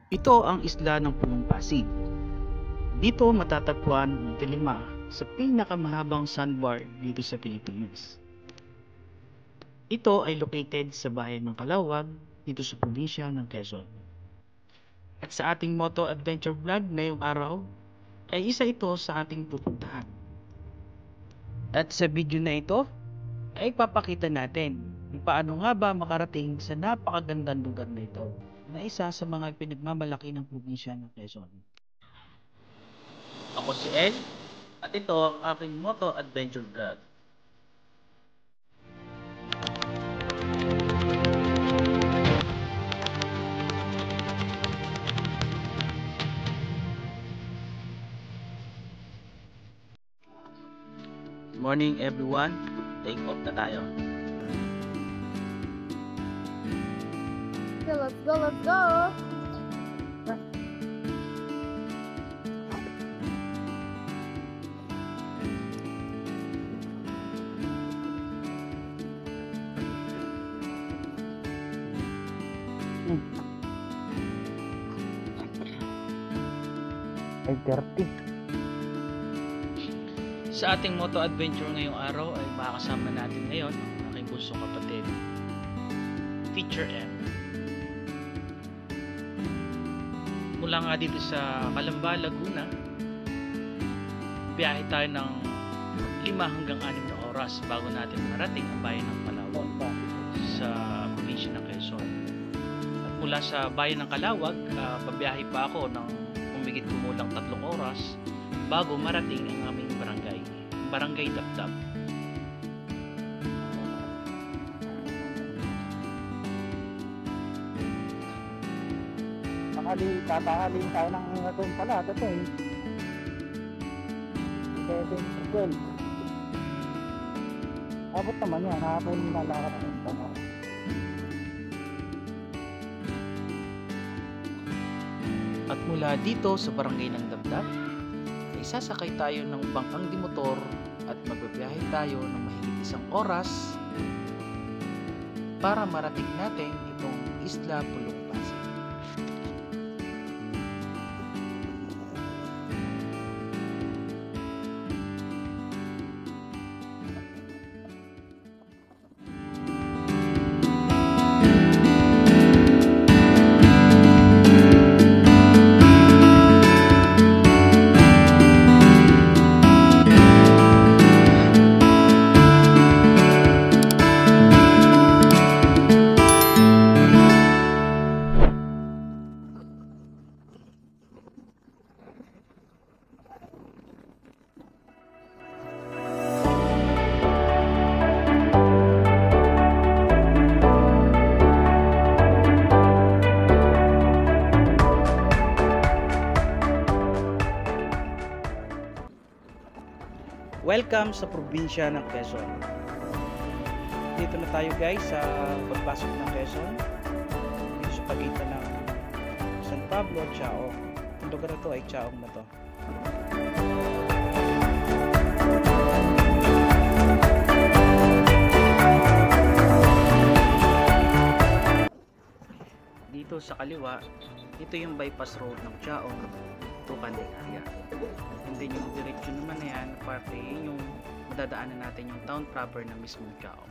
Ito ang isla ng Punong Pasig. Dito matatagpuan ang Dilima sa pinakamahabang sandbar dito sa Pilipinas. Ito ay located sa bayan ng Calauag dito sa probinsya ng Quezon. At sa ating moto adventure vlog ngayong araw ay isa ito sa ating pupuntahan. At sa video na ito ay papakita natin kung paano nga ba makarating sa napakagandang lugar na ito na isa sa mga pinagmamalaki ng probinsya ng Quezon. Ako si El at ito ang aking moto adventure vlog. Morning everyone, take off na tayo. Okay, let's go, let's go. Ay 30. Sa ating moto adventure ngayong araw ay makakasama natin ngayon ang aking bunsong kapatid, Teacher M. Mula nga dito sa Calamba, Laguna, biyahe tayo ng 5 hanggang 6 na oras bago natin marating ang bayan ng Calauag sa probinsya ng Quezon. At mula sa bayan ng Calauag, pabiyahe pa ako ng humigit kumulang 3 oras bago marating ang aming barangay, Barangay Dapdap. Tatahalin tayo ng doon pala, ito eh. 7-12. Abot naman yan, hapon nalakad ng pala. At mula dito sa barangay ng Dapdap, ay sasakay tayo ng bangkang dimotor at magbabiyahe tayo ng mahigit 1 oras para marating natin itong Isla Punong Pasig. Welcome sa probinsya ng Quezon. Dito na tayo guys sa pagpasok ng Quezon. Dito sa pagitan ng San Pablo at Chaong. Ang lugar na to ay Chaong na to. Dito sa kaliwa, ito yung bypass road ng Chaong to Candelaria. And then yung direksyon naman na yan, parte yung madadaanan natin yung town proper na mismong Chaong.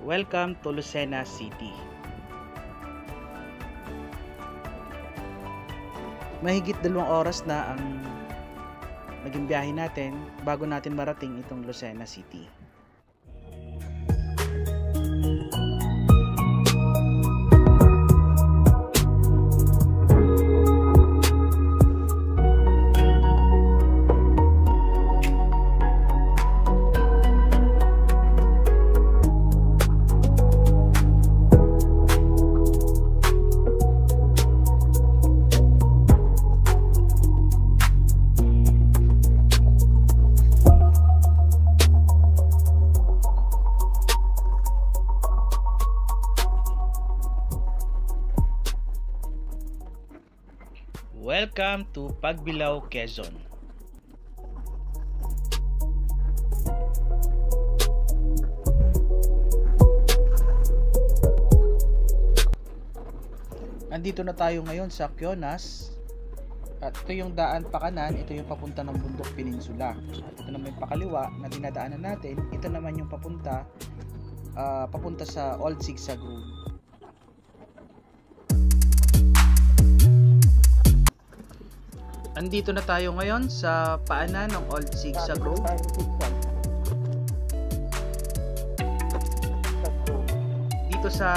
Welcome to Lucena City. Mahigit 2 oras na ang naging biyahe natin bago natin marating itong Lucena City. Welcome to Pagbilao, Quezon. Andito na tayo ngayon sa Kyonas. At ito yung daan pa kanan, ito yung papunta ng Bundok Peninsula. At ito naman yung pakaliwa na dinadaanan natin, ito naman yung papunta sa Old Zigzag Road. Andito na tayo ngayon sa paanan ng Old Zigzag Road. Dito sa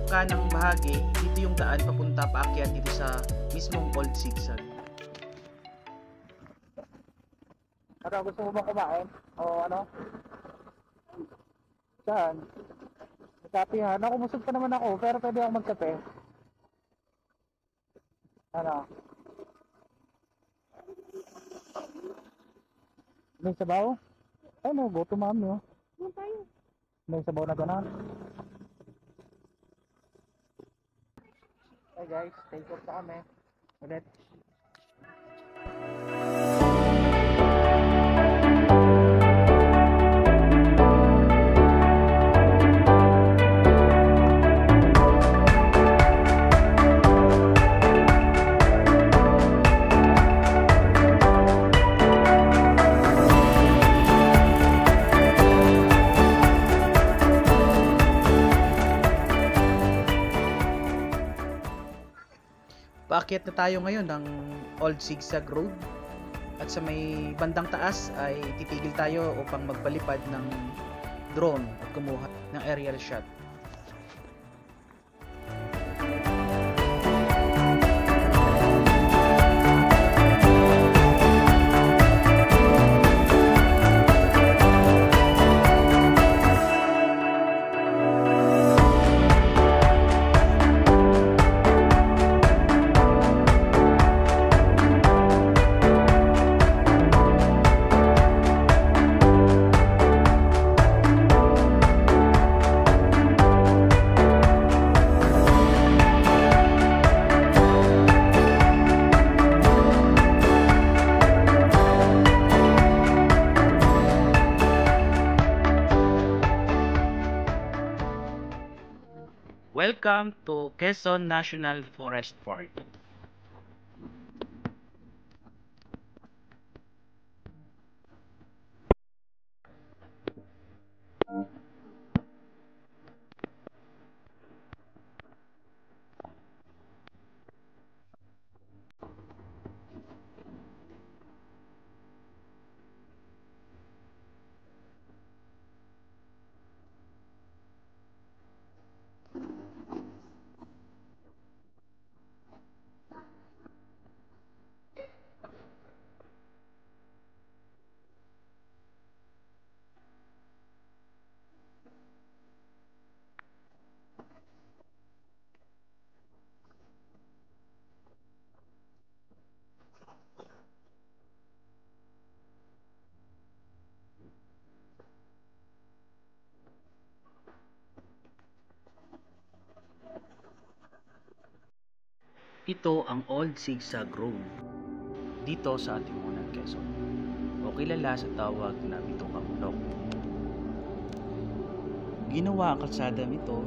kanang bahagi, dito yung daan papunta paakyat dito sa mismong Old Zigzag. Ano, gusto mo bang kumain? O ano? Saan? Magkape ha? Nakumusog pa naman ako, pero pwede akong magkape. Ano? May sabaw? Ano, go to mami oh. May sabaw na gano'n. Hey guys, take off na kami. Ulit. Paakyat na tayo ngayon ng Old Zigzag Road. At sa may bandang taas ay titigil tayo upang magbalipad ng drone at kumuha ng aerial shot. Welcome to Quezon National Forest Park. Ito ang Old Zigzag Road dito sa Atimunan, Quezon, o kilala sa tawag na Bitokang Manok. Ginawa ang kalsadang ito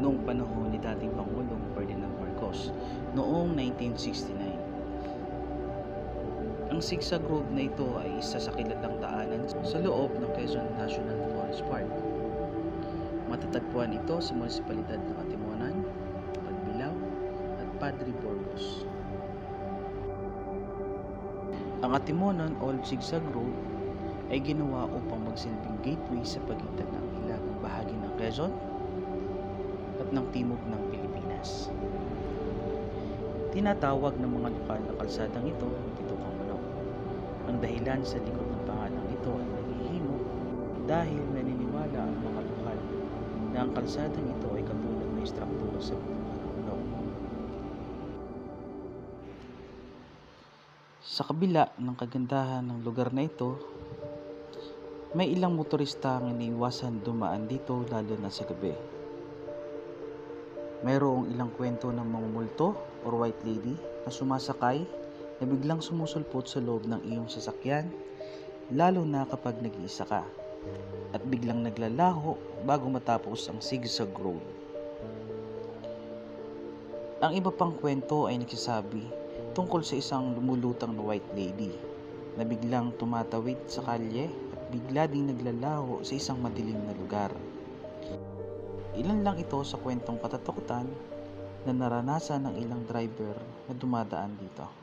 noong panahon ni dating Pangulong Ferdinand Marcos noong 1969. Ang Zigzag Road na ito ay isa sa kilalang daanan sa loob ng Quezon National Forest Park. Matatagpuan ito sa munisipalidad ng Atimunan, Pagbilao, Padre Burgos. Ang Atimunan Old Zigzag Road ay ginawa upang magsilbing gateway sa pagitan ng hilagang bahagi ng Quezon at ng timog ng Pilipinas. Tinatawag ng mga lokal na kalsadang ito Bitokang Manok. Ang dahilan sa likod ng pangalang ito ay naghihimo dahil naniniwala ang mga lokal na ang kalsadang ito ay katulad ng istruktura sa Bitokang Manok. Sa kabila ng kagandahan ng lugar na ito, may ilang motorista ang iniiwasan dumaan dito lalo na sa gabi. Mayroong ilang kwento ng mga multo or white lady na sumasakay na biglang sumusulpot sa loob ng iyong sasakyan, lalo na kapag nag-iisa ka, at biglang naglalaho bago matapos ang zigzag road. Ang iba pang kwento ay nagsasabi tungkol sa isang lumulutang na white lady na biglang tumatawid sa kalye at bigla ding naglalaho sa isang madilim na lugar. Ilan lang ito sa kwentong katatakutan na naranasan ng ilang driver na dumadaan dito.